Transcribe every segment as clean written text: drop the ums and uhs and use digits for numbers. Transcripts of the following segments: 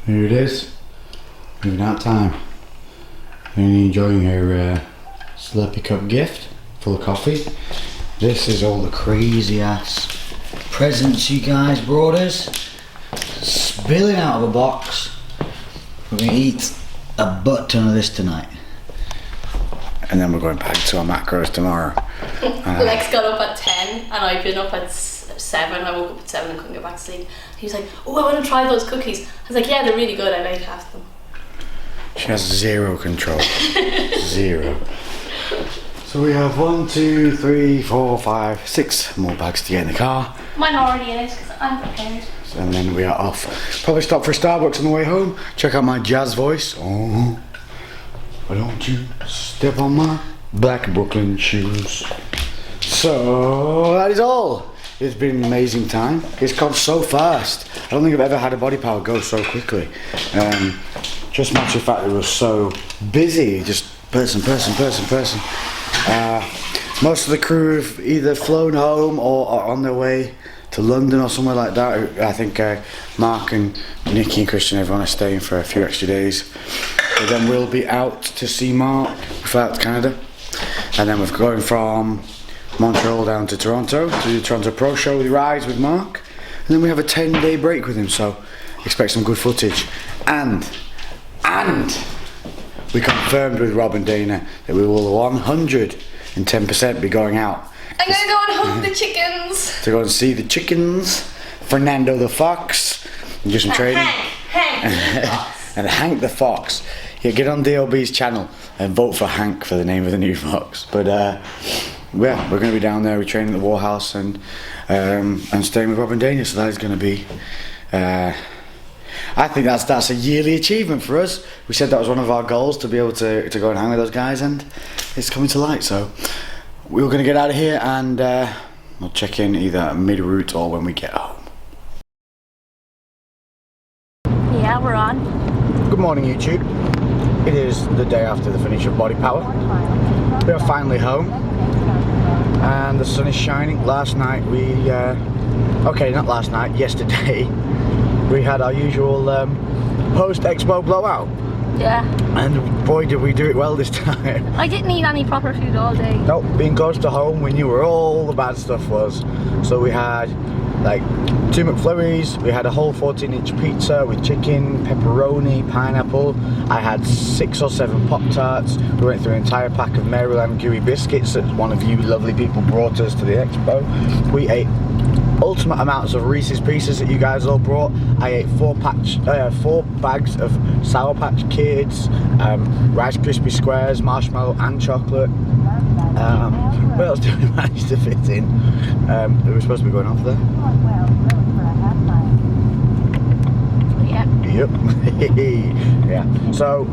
Here it is. Moving out time. And enjoying her Slurpee cup gift full of coffee. This is all the crazy ass presents you guys brought us. Spilling out of a box. We're gonna eat a butt ton of this tonight. And then we're going back to our macros tomorrow. Lex got up at 10 and I've been up at 7. I woke up at 7 and couldn't get back to sleep. He was like, oh, I want to try those cookies. I was like, yeah, they're really good. I made half of them. She has zero control. Zero. So we have 1, 2, 3, 4, 5, 6 more bags to get in the car. Mine are already in it because I'm prepared. And then we are off. Probably stop for Starbucks on the way home. Check out my jazz voice. Oh, why don't you step on my black Brooklyn shoes? So that is all. It's been an amazing time. It's gone so fast. I don't think I've ever had a body power go so quickly. Just much the fact that it was so busy. Just person. Most of the crew have either flown home or are on their way to London or somewhere like that. I think Mark and Nikki and Christian, everyone are staying for a few extra days. But then we'll be out to see Mark. We fly out to Canada. And then we're going from Montreal down to Toronto to do the Toronto Pro Show with Rise with Mark. And then we have a 10-day break with him, so expect some good footage. And we confirmed with Rob and Dana that we will 110% be going out. I'm gonna go and hug the chickens. To go and see the chickens, Fernando the fox, and do some training. Hank And Hank the fox. Yeah, get on DLB's channel and vote for Hank for the name of the new fox. But yeah, we're going to be down there. We're training at the Warhouse and staying with Rob and Dana. So that is going to be. I think that's a yearly achievement for us. We said that was one of our goals, to be able to go and hang with those guys, and it's coming to light. So we're going to get out of here and we'll check in either mid-route or when we get home. Yeah, we're on. Good morning, YouTube. It is the day after the finish of Body Power. We are finally home and the sun is shining. Last night yesterday we had our usual post-expo blowout. Yeah. And boy, did we do it well this time. I didn't eat any proper food all day. Nope, being close to home, we knew where all the bad stuff was. So we had like 2 McFlurries, we had a whole 14-inch pizza with chicken, pepperoni, pineapple. I had 6 or 7 Pop-Tarts. We went through an entire pack of Maryland gooey biscuits that one of you lovely people brought us to the expo. We ate ultimate amounts of Reese's Pieces that you guys all brought. I ate 4 bags of Sour Patch Kids, Rice Krispie Squares, marshmallow and chocolate. What else did we manage to fit in? We were supposed to be going off there. Yep. Yeah. So,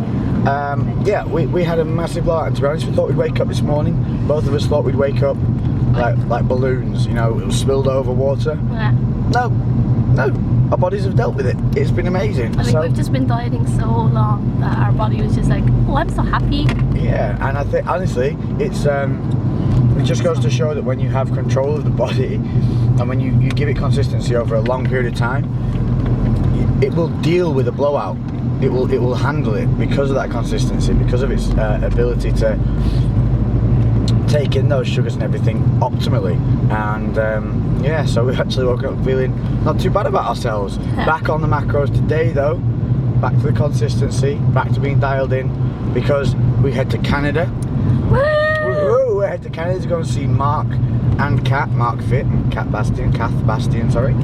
yeah, we had a massive blowout, and to be honest, we thought we'd wake up this morning. Both of us thought we'd wake up like balloons, you know, it was spilled over water. Yeah. No, our bodies have dealt with it. It's been amazing. I think we've just been dieting so long that our body was just like, oh, I'm so happy. Yeah, and I think honestly, it just goes to show that when you have control of the body and when you give it consistency over a long period of time, it will deal with a blowout. It will handle it because of that consistency, because of its ability to take in those sugars and everything optimally. And yeah, so we actually woke up feeling not too bad about ourselves. Back on the macros today though, back to the consistency, back to being dialed in, because we head to Canada. Woo! We head to Canada to go and see Marc and Kat, Marc Fitt and Kath Bastian, sorry.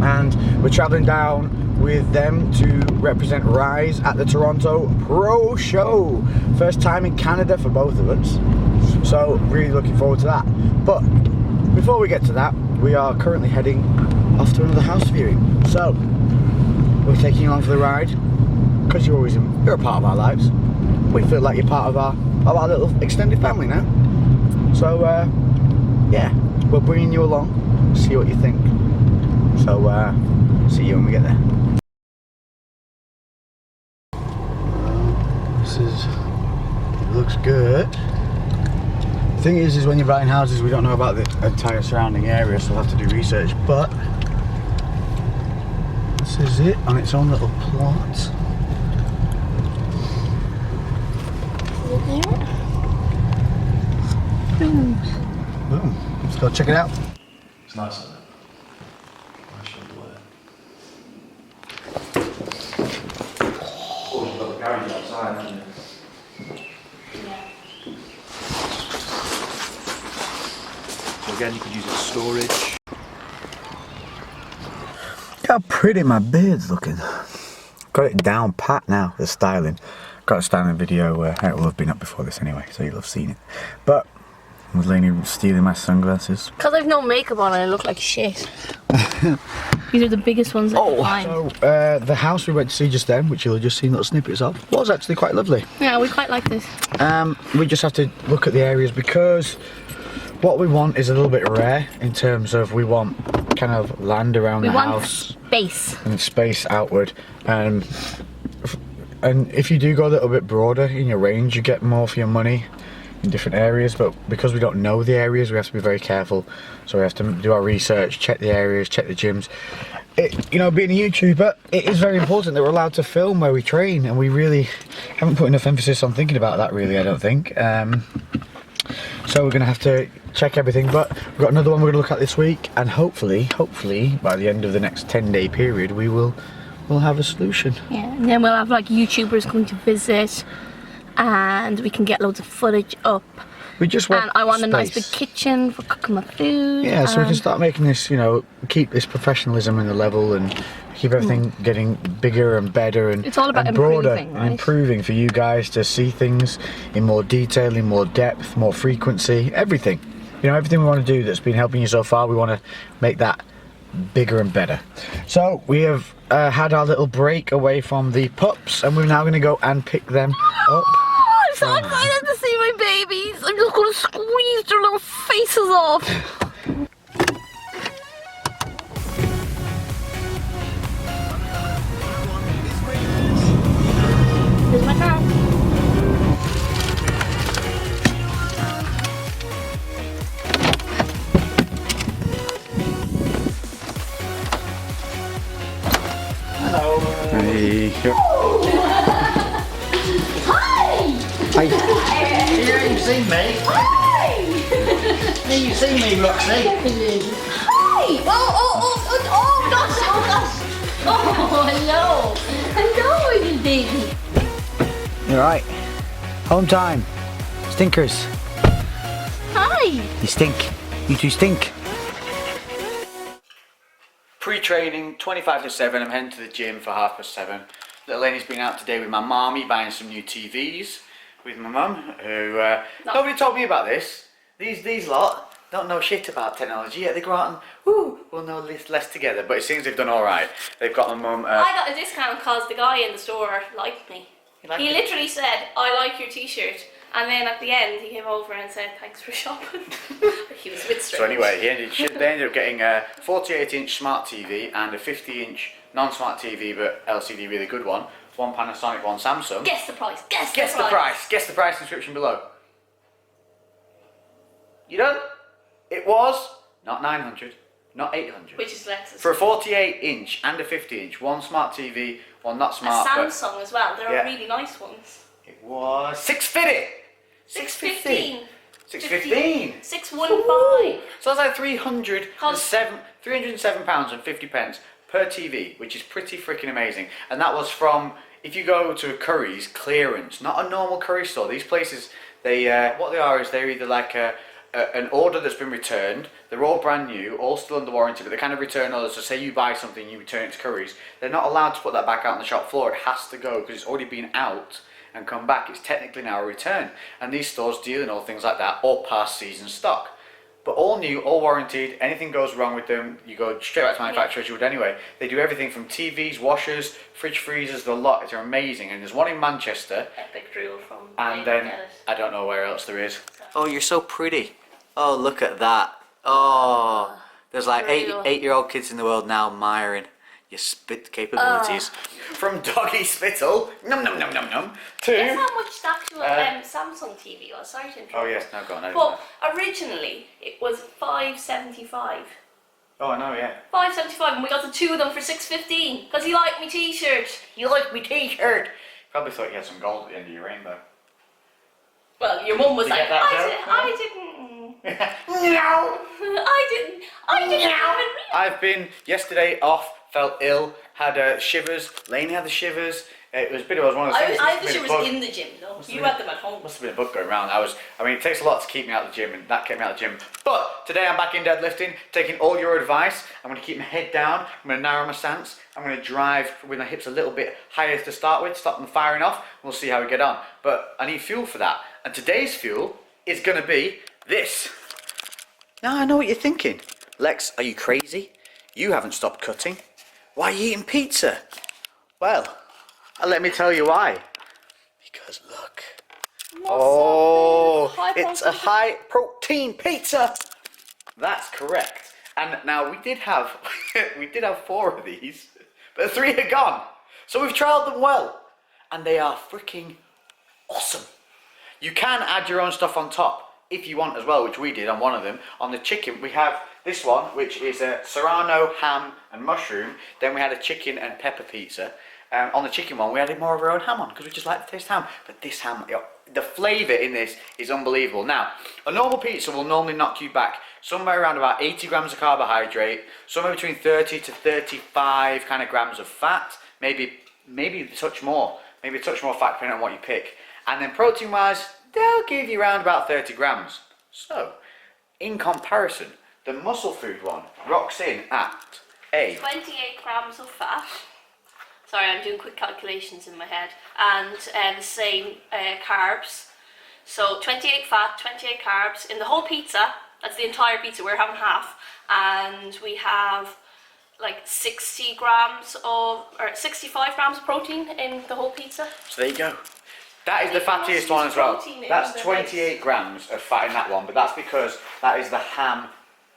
And we're travelling down with them to represent Rise at the Toronto Pro Show. First time in Canada for both of us. So really looking forward to that. But before we get to that, we are currently heading off to another house viewing. So we're taking you along for the ride because you're a part of our lives. We feel like you're part of our little extended family now. So yeah, we're bringing you along. See what you think. So see you when we get there. It looks good. The thing is when you're buying houses, we don't know about the entire surrounding area, so we'll have to do research. But let's is it on its own little plot. Boom. Let's go check it out. It's nice, isn't it? Nice underwear. Oh, you've got the garage outside, haven't you? Yeah. So again, you could use it as storage. Look how pretty my beard's looking. Got it down pat now, the styling. Got a styling video where it will have been up before this anyway, so you'll have seen it. But with Lainey stealing my sunglasses. Because I've no makeup on and I look like shit. These are the biggest ones I can find. So the house we went to see just then, which you'll have just seen little snippets of, was actually quite lovely. Yeah, we quite like this. We just have to look at the areas because what we want is a little bit rare in terms of we want kind of land around the house. Space. And space outward. And if you do go a little bit broader in your range, you get more for your money in different areas, but because we don't know the areas, we have to be very careful. So we have to do our research, check the areas, check the gyms. You know, being a YouTuber, it is very important that we're allowed to film where we train, and we really haven't put enough emphasis on thinking about that, really, I don't think. So we're going to have to check everything, but we've got another one we're going to look at this week, and hopefully, by the end of the next 10-day period, we'll have a solution. Yeah, and then we'll have like YouTubers coming to visit, and we can get loads of footage up. We just want and I want space. a nice big kitchen for cooking my food. Yeah, so we can start making this, you know, keep this professionalism in the level and keep everything getting bigger and better and, it's all about and broader improving, right? and improving for you guys to see things in more detail, in more depth, more frequency, everything. You know, everything we want to do that's been helping you so far, we want to make that bigger and better. So we have had our little break away from the pups, and we're now going to go and pick them up. I'm so excited to see my babies. I'm just going to squeeze their little faces off. Here's my car. Hey. Hi! Yeah, you've seen me. Hi! Yeah, you've seen me, Roxy. Hi! Oh, gosh! Oh, hello! Hello, little baby. You're right. Home time. Stinkers. Hi! You stink. You two stink. Pre-training, 25 to 7, I'm heading to the gym for 7:30. Little Lainey's been out today with my mommy buying some new TVs with my mum, who, nobody told me about this. These lot don't know shit about technology, yet they go out and, we'll know less together, but it seems they've done alright. They've got my mum... I got a discount because the guy in the store liked me. He literally said, I like your t-shirt. And then at the end, he came over and said, thanks for shopping. He was a bit strange. So anyway, they ended up getting a 48-inch smart TV and a 50-inch non-smart TV, but LCD really good one. One Panasonic, one Samsung. Guess the price. Guess the price. Guess the price description below. You done? It was not 900, not 800. Which is Lex's. For a 48-inch and a 50-inch, one smart TV, one not smart. A Samsung as well. They're really nice ones. It was 650. 615. 615. 615. So that's like £307.50 per TV, which is pretty freaking amazing. And that was from, if you go to a Curry's clearance, not a normal Curry store. These places, they what they are is they're either like an order that's been returned. They're all brand new, all still under warranty, but they kind of return orders. So say you buy something, you return it to Curry's. They're not allowed to put that back out on the shop floor. It has to go because it's already been out and come back. It's technically now a return. And these stores deal in all things like that, all past season stock. But all new, all warranted. Anything goes wrong with them, you go straight back to manufacturer as you would anyway. They do everything from TVs, washers, fridge freezers, the lot. They're amazing. And there's one in Manchester. Epic drill from. And then I don't know where else there is. Oh, you're so pretty. Oh, look at that. Oh, there's like eight-year-old kids in the world now admiring your spit capabilities. From doggy spittle, num num num num num, to... Guess how much the actual Samsung TV was? Sorry to interrupt. Oh yes, no, go on. But originally it was $575. Oh, I know, yeah. $5.75, and we got the 2 of them for $6.15 because he liked me t-shirt. You like me t-shirt? Probably thought you had some gold at the end of your rainbow. Well, your mum was Did you like, get that I didn't. No. I didn't even. I've been yesterday off, felt ill, had shivers. Lainey had the shivers. It was a bit of one of those things. I had the must have been a shivers bug. in the gym though. Must You have had them at home. Must have been a bug going around. I mean, it takes a lot to keep me out of the gym, and that kept me out of the gym. But today I'm back in deadlifting, taking all your advice. I'm going to keep my head down. I'm going to narrow my stance. I'm going to drive with my hips a little bit higher to start with, stop them firing off. We'll see how we get on. But I need fuel for that. And today's fuel is going to be this. Now I know what you're thinking. Lex, are you crazy? You haven't stopped cutting. Why are you eating pizza? Well, let me tell you why. Because look. Oh, it's a high protein pizza. That's correct. And now we did have 4 of these, but 3 are gone. So we've trialed them well, and they are freaking awesome. You can add your own stuff on top if you want as well, which we did on one of them. On the chicken, we have this one, which is a serrano, ham, and mushroom. Then we had a chicken and pepper pizza. On the chicken one, we added more of our own ham on because we just like the taste of ham. But this ham, the flavour in this is unbelievable. Now, a normal pizza will normally knock you back somewhere around about 80 grams of carbohydrate, somewhere between 30 to 35 kind of grams of fat, maybe a touch more fat depending on what you pick. And then protein-wise, they'll give you around about 30 grams. So, in comparison, the muscle food one rocks in at a 28 grams of fat. Sorry, I'm doing quick calculations in my head. And the same carbs. So 28 fat, 28 carbs in the whole pizza. That's the entire pizza. We're having half, and we have like 65 grams of protein in the whole pizza. So there you go. That is the fattiest one as well. That's 28 grams of fat in that one, but that's because that is the ham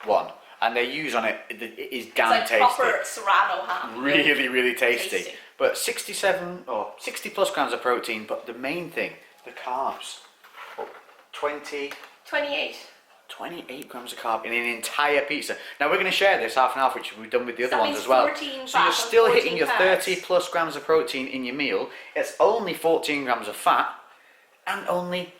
one. And they use on it, it is damn it's like tasty. Proper serrano ham. Really, really tasty. But 67 or 60 plus grams of protein, but the main thing, the carbs. 28 grams of carb in an entire pizza. Now we're going to share this half and half, which we've done with the other ones as well. So you're still hitting your 30 plus grams of protein in your meal. It's only 14 grams of fat and only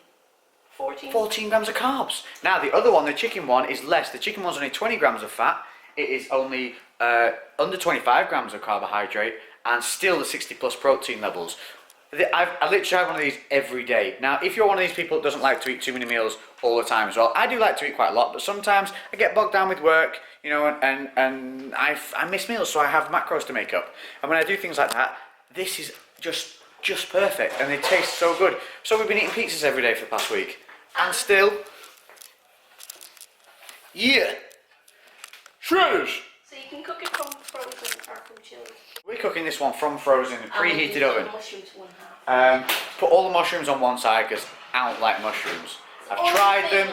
14 grams of carbs. Now the other one, the chicken one, is less. The chicken one's only 20 grams of fat. It is only under 25 grams of carbohydrate and still the 60 plus protein levels. I literally have one of these every day. Now, if you're one of these people that doesn't like to eat too many meals all the time as well, I do like to eat quite a lot, but sometimes I get bogged down with work, you know, and I miss meals, so I have macros to make up. And when I do things like that, this is just perfect, and they taste so good. So we've been eating pizzas every day for the past week, and still, yeah, shredders. So you can cook it from frozen or from chilled. We're cooking this one from frozen, preheated oven. Mushrooms one half. Put all the mushrooms on one side because I don't like mushrooms. I've tried them.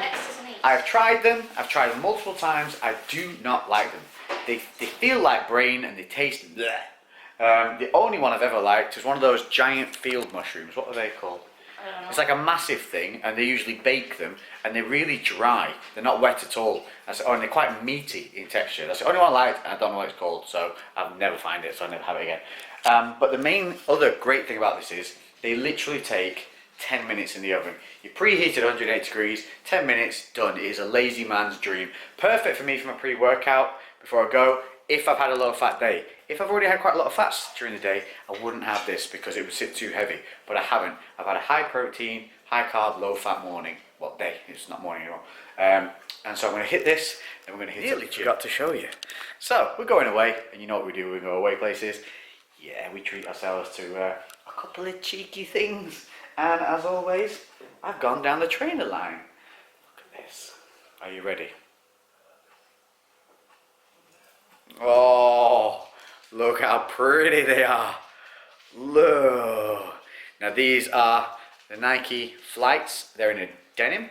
I've tried them multiple times. I do not like them. They feel like brain and they taste bleh. The only one I've ever liked is one of those giant field mushrooms. What are they called? I don't know. It's like a massive thing, and they usually bake them, and they're really dry. They're not wet at all, and they're quite meaty in texture. That's the only one I like, and I don't know what it's called, so I'll never find it, so I'll never have it again. But the main other great thing about this is they literally take 10 minutes in the oven. You preheat at 108 degrees, 10 minutes, done. It is a lazy man's dream. Perfect for me for my pre-workout before I go, if I've had a low fat day. If I've already had quite a lot of fats during the day, I wouldn't have this because it would sit too heavy, but I haven't. I've had a high protein, high carb, low fat morning. Well, day, it's not morning anymore. And so I'm going to hit this, and we're going to hit it. Forgot to show you. So, we're going away, and you know what we do when we go away places. Yeah, we treat ourselves to a couple of cheeky things. And as always, I've gone down the trainer line. Look at this. Are you ready? Oh, look how pretty they are. Look. Now these are the Nike Flights. They're in a denim.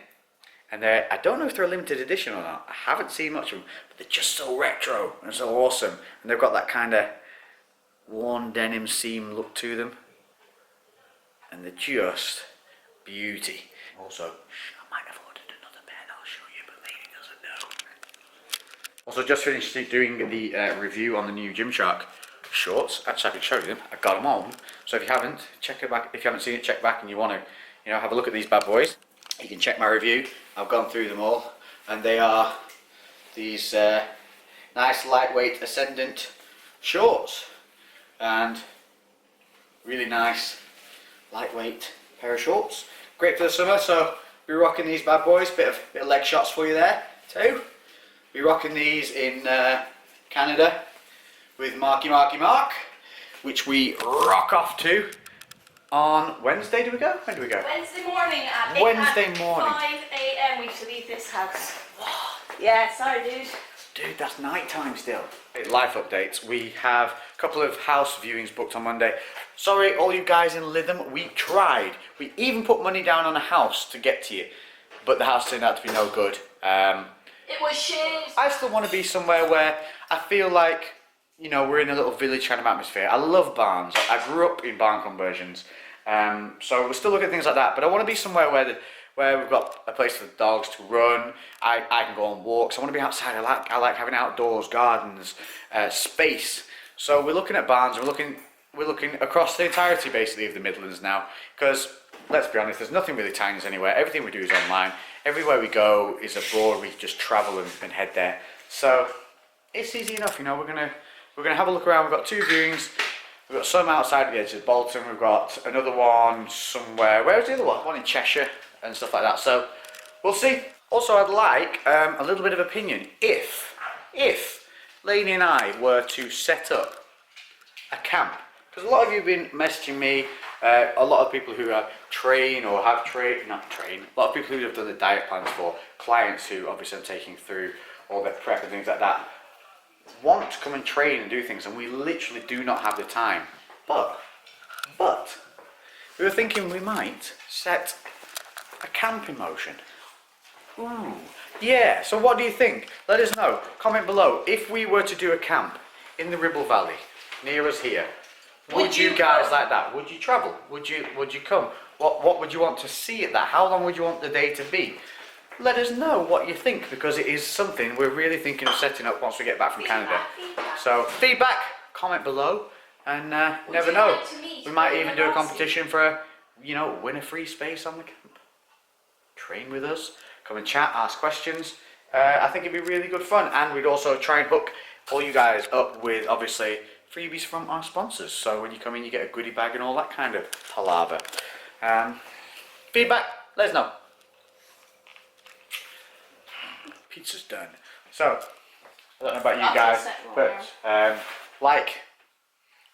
And I don't know if they're a limited edition or not. I haven't seen much of them. But they're just so retro and so awesome. And they've got that kind of worn denim seam look to them. And they're just beauty. Also, I might have ordered another pair that I'll show you, but Lady doesn't know. Also, just finished doing the review on the new Gymshark shorts. Actually, I can show you them. I got them on. So if you haven't, check it back. If you haven't seen it, check back, and you want to, you know, have a look at these bad boys. You can check my review. I've gone through them all, and they are these nice lightweight ascendant shorts, and really nice lightweight pair of shorts. Great for the summer. So we're rocking these bad boys. Bit of leg shots for you there too. We're rocking these in Canada with Marky Mark, which we rock off to on Wednesday. Do we go? When do we go? Wednesday morning at Wednesday morning. 5 AM we should leave this house. Yeah, sorry dude. Dude, that's night time still. Life updates. We have a couple of house viewings booked on Monday. Sorry, all you guys in Lytham, we tried. We even put money down on a house to get to you, but the house turned out to be no good. It was shit. I still want to be somewhere where I feel like, you know, we're in a little village kind of atmosphere. I love barns. I grew up in barn conversions, so we're still looking at things like that. But I want to be somewhere where we've got a place for the dogs to run. I can go on walks. I want to be outside. I like having outdoors, gardens, space. So we're looking at barns. And we're looking across the entirety basically of the Midlands now, because let's be honest, there's nothing really tiny anywhere. Everything we do is online. Everywhere we go is abroad. We just travel and head there. So it's easy enough, you know. We're gonna have a look around. We've got 2 viewings. We've got some outside at the edge of Bolton. We've got another one somewhere. Where's the other one? One in Cheshire and stuff like that. So we'll see. Also, I'd like a little bit of opinion. If Lainey and I were to set up a camp, because a lot of you have been messaging me, a lot of people who train or have trained, not train, a lot of people who have done the diet plans for clients who obviously I'm taking through all their prep and things like that, want to come and train and do things, and we literally do not have the time. But we were thinking we might set a camp in motion. Ooh, yeah. So what do you think? Let us know. Comment below. If we were to do a camp in the Ribble Valley, near us here, would you guys like that? Would you travel? Would you come? What would you want to see at that? How long would you want the day to be? Let us know what you think, because it is something we're really thinking of setting up once we get back from Canada. So feedback, comment below, and never know. We might even do a competition for, you know, win a free space on the camp. Train with us, come and chat, ask questions. I think it'd be really good fun, and we'd also try and hook all you guys up with obviously freebies from our sponsors. So when you come in, you get a goodie bag and all that kind of palaver. Feedback, let us know. Pizza's done. So, I don't know about you guys, but like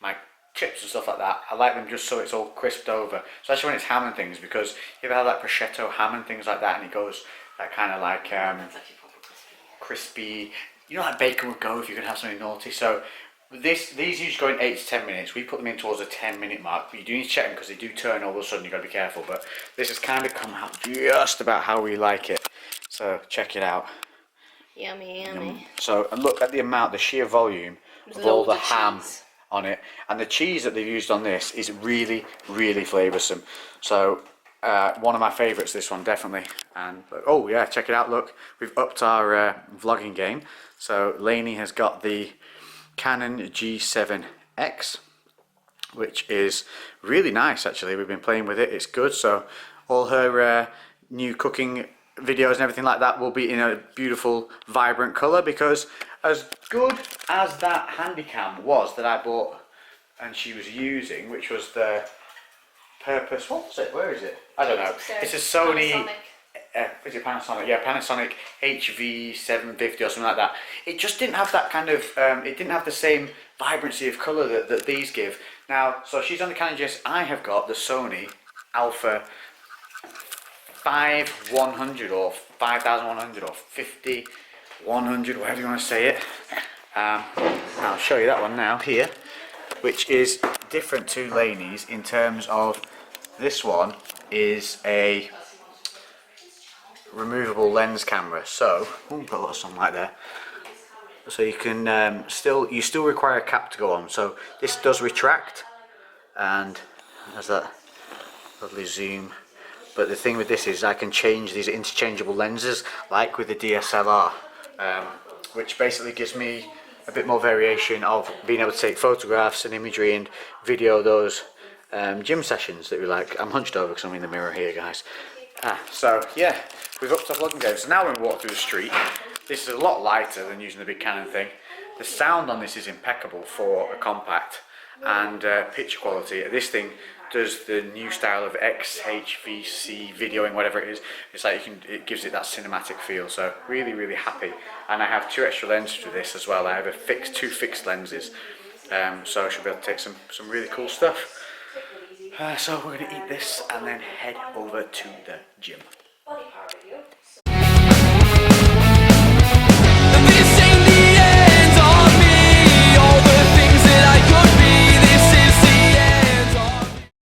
my chips and stuff like that, I like them just so it's all crisped over. Especially when it's ham and things, because you ever have that prosciutto ham and things like that, and it goes that kind of like crispy. You know, like bacon would go if you're gonna have something naughty. So these usually go in 8 to 10 minutes. We put them in towards a 10-minute mark, but you do need to check them because they do turn all of a sudden. You've got to be careful. But this has kind of come out just about how we like it. So check it out. Yummy, yummy. So, and look at the amount, the sheer volume of all the ham on it, and the cheese that they've used on this is really, really flavoursome. So, one of my favourites, this one definitely. And oh yeah, check it out. Look, we've upped our vlogging game. So Lainey has got the Canon G7X, which is really nice actually. We've been playing with it. It's good. So all her new cooking videos and everything like that will be in a beautiful vibrant colour, because as good as that handycam was that I bought and she was using, which was the Purpose, what was it? Where is it? I don't know. It's a Sony. Is it Panasonic? Yeah, Panasonic HV750 or something like that. It just didn't have that kind of. It didn't have the same vibrancy of colour that these give. Now, so she's on the Canon GS. I have got the Sony Alpha 5100 or 5100 or 5100, whatever you want to say it. I'll show you that one now here, which is different to Lainey's in terms of this one is a removable lens camera. So, got a lot of sunlight there. So you can you still require a cap to go on. So this does retract, and there's that lovely zoom. But the thing with this is I can change these interchangeable lenses, like with the DSLR. which basically gives me a bit more variation of being able to take photographs and imagery and video those gym sessions that we like. I'm hunched over because I'm in the mirror here, guys. So yeah, we've upped our vlogging game. So now when we walk through the street, this is a lot lighter than using the big Canon thing. The sound on this is impeccable for a compact, and picture quality. This thing does the new style of XHVC videoing, whatever it is. It's like it gives it that cinematic feel. So really happy. And I have 2 extra lenses for this as well. I have two fixed lenses, so I should be able to take some really cool stuff. So we're going to eat this and then head over to the gym.